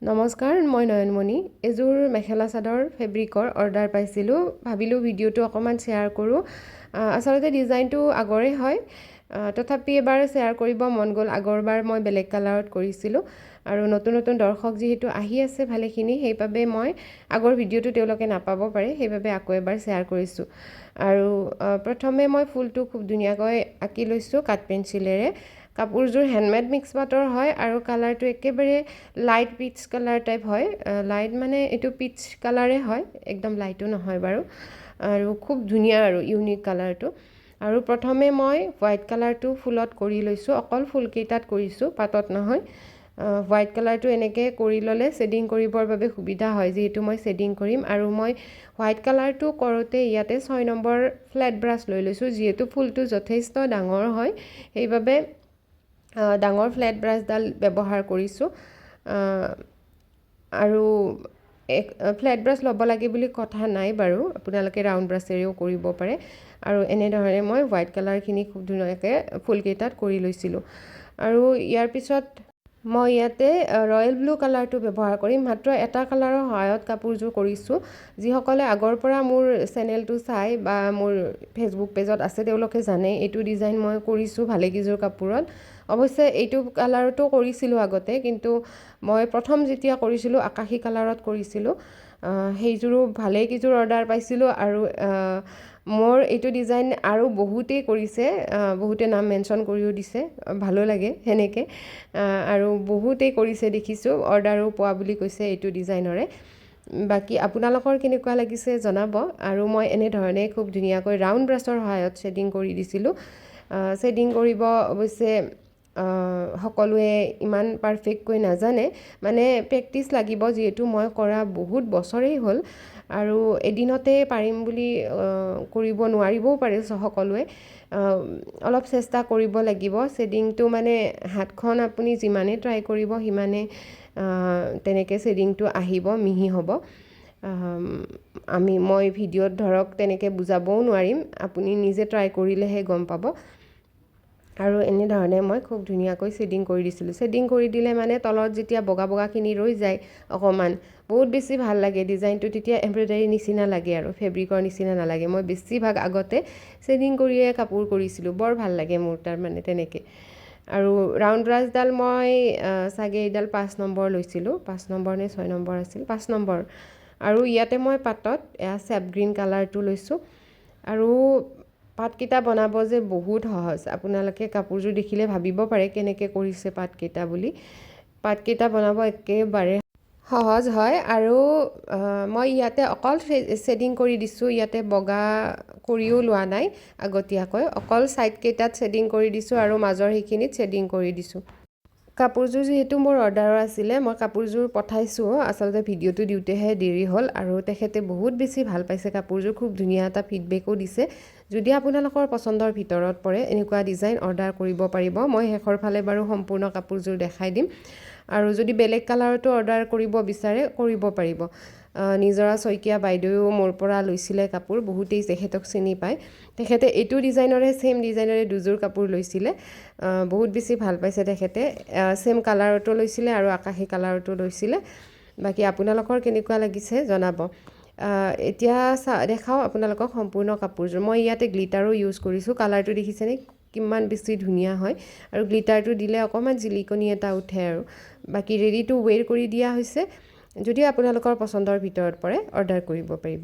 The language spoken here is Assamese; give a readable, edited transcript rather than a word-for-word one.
নমস্কাৰ, মই নয়নমণি। এযোৰ মেখেলা চাদৰ ফেব্ৰিকৰ অৰ্ডাৰ পাইছিলোঁ। ভাবিলোঁ ভিডিঅ'টো অকণমান শ্বেয়াৰ কৰোঁ। আচলতে ডিজাইনটো আগৰে হয়, তথাপি এবাৰ শ্বেয়াৰ কৰিব মন গ'ল। আগৰবাৰ মই বেলেগ কালাৰত কৰিছিলোঁ আৰু নতুন নতুন দৰ্শক যিহেতু আহি আছে ভালেখিনি, সেইবাবে মই আগৰ ভিডিঅ'টো তেওঁলোকে নাপাব পাৰে, সেইবাবে আকৌ এবাৰ শ্বেয়াৰ কৰিছোঁ। আৰু প্ৰথমে মই ফুলটো খুব ধুনীয়াকৈ আঁকি লৈছোঁ কাঠ পেঞ্চিলেৰে। কাপোৰযোৰ হেণ্ডমেড মিক্স পাটৰ হয় আৰু কালাৰটো একেবাৰে লাইট পিচ কালাৰ টাইপ হয়। লাইট মানে এইটো পিচ কালাৰে হয়, একদম লাইটো নহয় বাৰু। আৰু খুব ধুনীয়া আৰু ইউনিক কালাৰটো। আৰু প্ৰথমে মই হোৱাইট কালাৰটো ফুলত কৰি লৈছোঁ, অকল ফুলকেইটাত কৰিছোঁ, পাতত নহয়। হোৱাইট কালাৰটো এনেকৈ কৰি ল'লে শ্বেডিং কৰিবৰ বাবে সুবিধা হয়, যিহেতু মই শ্বেডিং কৰিম। আৰু মই হোৱাইট কালাৰটো কৰোঁতে ইয়াতে 6 নম্বৰ ফ্লেট ব্ৰাছ লৈ লৈছোঁ, যিহেতু ফুলটো যথেষ্ট ডাঙৰ হয়, সেইবাবে ডাঙৰ ফ্লেট ব্ৰাছডাল ব্যৱহাৰ কৰিছোঁ। আৰু ফ্লেট ব্ৰাছ ল'ব লাগে বুলি কথা নাই বাৰু, আপোনালোকে ৰাউণ্ড ব্ৰাছেৰেও কৰিব পাৰে। আৰু এনেধৰণে মই হোৱাইট কালাৰখিনি খুব ধুনীয়াকৈ ফুলকেইটাত কৰি লৈছিলোঁ। আৰু ইয়াৰ পিছত মই ইয়াতে ৰয়েল ব্লু কালাৰটো ব্যৱহাৰ কৰিম। মাত্ৰ এটা কালাৰৰ সহায়ত কাপোৰযোৰ কৰিছোঁ। যিসকলে আগৰ পৰা মোৰ চেনেলটো চাই বা মোৰ ফেচবুক পেজত আছে তেওঁলোকে জানে এইটো ডিজাইন মই কৰিছোঁ ভালেকেইযোৰ কাপোৰত। অৱশ্যে এইটো কালাৰতো কৰিছিলোঁ আগতে, কিন্তু মই প্ৰথম যেতিয়া কৰিছিলোঁ আকাশী কালাৰত কৰিছিলোঁ। সেইযোৰো ভালেকেইযোৰ অৰ্ডাৰ পাইছিলোঁ। আৰু মোৰ এইটো ডিজাইন আৰু বহুতেই কৰিছে, বহুতে নাম মেনশ্যন কৰিও দিছে, ভালো লাগে সেনেকৈ। আৰু বহুতেই কৰিছে দেখিছোঁ, অৰ্ডাৰো পোৱা বুলি কৈছে এইটো ডিজাইনৰে। বাকী আপোনালোকৰ কেনেকুৱা লাগিছে জনাব। আৰু মই এনেধৰণে খুব ধুনীয়াকৈ ৰাউণ্ড ব্ৰাছৰ সহায়ত শ্বেডিং কৰি দিছিলোঁ। শ্বেডিং কৰিব অৱশ্যে সকলোৱে ইমান পাৰফেক্টকৈ নাজানে, মানে প্ৰেক্টিচ লাগিব, যিহেতু মই কৰা বহুত বছৰেই হ'ল। আৰু এদিনতে পাৰিম বুলি কৰিব নোৱাৰিবও পাৰে সকলোৱে। অলপ চেষ্টা কৰিব লাগিব। শ্বেডিংটো মানে হাতখন আপুনি যিমানেই ট্ৰাই কৰিব সিমানে তেনেকৈ শ্বেডিংটো আহিব, মিহি হ'ব। মই ভিডিঅ'ত ধৰক তেনেকৈ বুজাবও নোৱাৰিম, আপুনি নিজে ট্ৰাই কৰিলেহে গম পাব। আৰু এনেধৰণে মই খুব ধুনীয়াকৈ শ্বেডিং কৰি দিছিলোঁ। শ্বেডিং কৰি দিলে মানে তলত যেতিয়া বগা বগাখিনি ৰৈ যায় অকণমান, বহুত বেছি ভাল লাগে ডিজাইনটো, তেতিয়া এমব্ৰইডাৰী নিচিনা লাগে আৰু ফেব্ৰিকৰ নিচিনা নালাগে। মই বেছিভাগ আগতে শ্বেডিং কৰিয়ে কাপোৰ কৰিছিলোঁ, বৰ ভাল লাগে মোৰ তাৰমানে তেনেকৈ। আৰু ৰাউণ্ড ব্ৰাছডাল মই চাগে এইডাল 5 নম্বৰ লৈছিলোঁ, 5 নম্বৰ নে 6 নম্বৰ আছিল, 5 নম্বৰ। আৰু ইয়াতে মই পাতত চেপ গ্ৰীণ কালাৰটো লৈছোঁ। আৰু পাতকেইটা বনাব যে বহুত সহজ, আপোনালোকে কাপোৰযোৰ দেখিলে ভাবিব পাৰে কেনেকৈ কৰিছে পাতকেইটা বুলি। পাতকেইটা বনাব একেবাৰে সহজ হয়। আৰু মই ইয়াতে অকল শ্বেডিং কৰি দিছোঁ, ইয়াতে বগা কৰিও লোৱা নাই আগতীয়াকৈ, অকল ছাইডকেইটাত শ্বেডিং কৰি দিছোঁ আৰু মাজৰ সেইখিনিত শ্বেডিং কৰি দিছোঁ। কাপোৰযোৰ যিহেতু মোৰ অৰ্ডাৰৰ আছিলে, মই কাপোৰযোৰ পঠাইছোঁ, আচলতে ভিডিঅ'টো দিওঁতেহে দেৰি হ'ল। আৰু তেখেতে বহুত বেছি ভাল পাইছে কাপোৰযোৰ, খুব ধুনীয়া এটা ফিডবেকো দিছে। যদি আপোনালোকৰ পচন্দৰ ভিতৰত পৰে এনেকুৱা ডিজাইন অৰ্ডাৰ কৰিব পাৰিব। মই শেষৰ ফালে বাৰু সম্পূৰ্ণ কাপোৰযোৰ দেখাই দিম। আৰু যদি বেলেগ কালাৰতো অৰ্ডাৰ কৰিব বিচাৰে কৰিব পাৰিব। নিজৰা শইকীয়া বাইদেৱেও মোৰ পৰা লৈছিলে কাপোৰ, বহুতেই তেখেতক চিনি পায়। তেখেতে এইটো ডিজাইনৰে ছেইম ডিজাইনৰে দুযোৰ কাপোৰ লৈছিলে, বহুত বেছি ভাল পাইছে তেখেতে। ছেইম কালাৰতো লৈছিলে আৰু আকাশী কালাৰতো লৈছিলে। বাকী আপোনালোকৰ কেনেকুৱা লাগিছে জনাব। এতিয়া দেখাওঁ আপোনালোকক সম্পূৰ্ণ কাপোৰযোৰ। মই ইয়াতে গ্লিটাৰো ইউজ কৰিছোঁ, কালাৰটো দেখিছেনে কিমান বেছি ধুনীয়া হয়। আৰু গ্লিটাৰটো দিলে অকণমান জিলিকনি এটা উঠে। আৰু বাকী ৰেডি টু ৱেৰ কৰি দিয়া হৈছে। যদি আপোনালোকৰ পচন্দৰ ভিতৰত পৰে অৰ্ডাৰ কৰিব পাৰিব।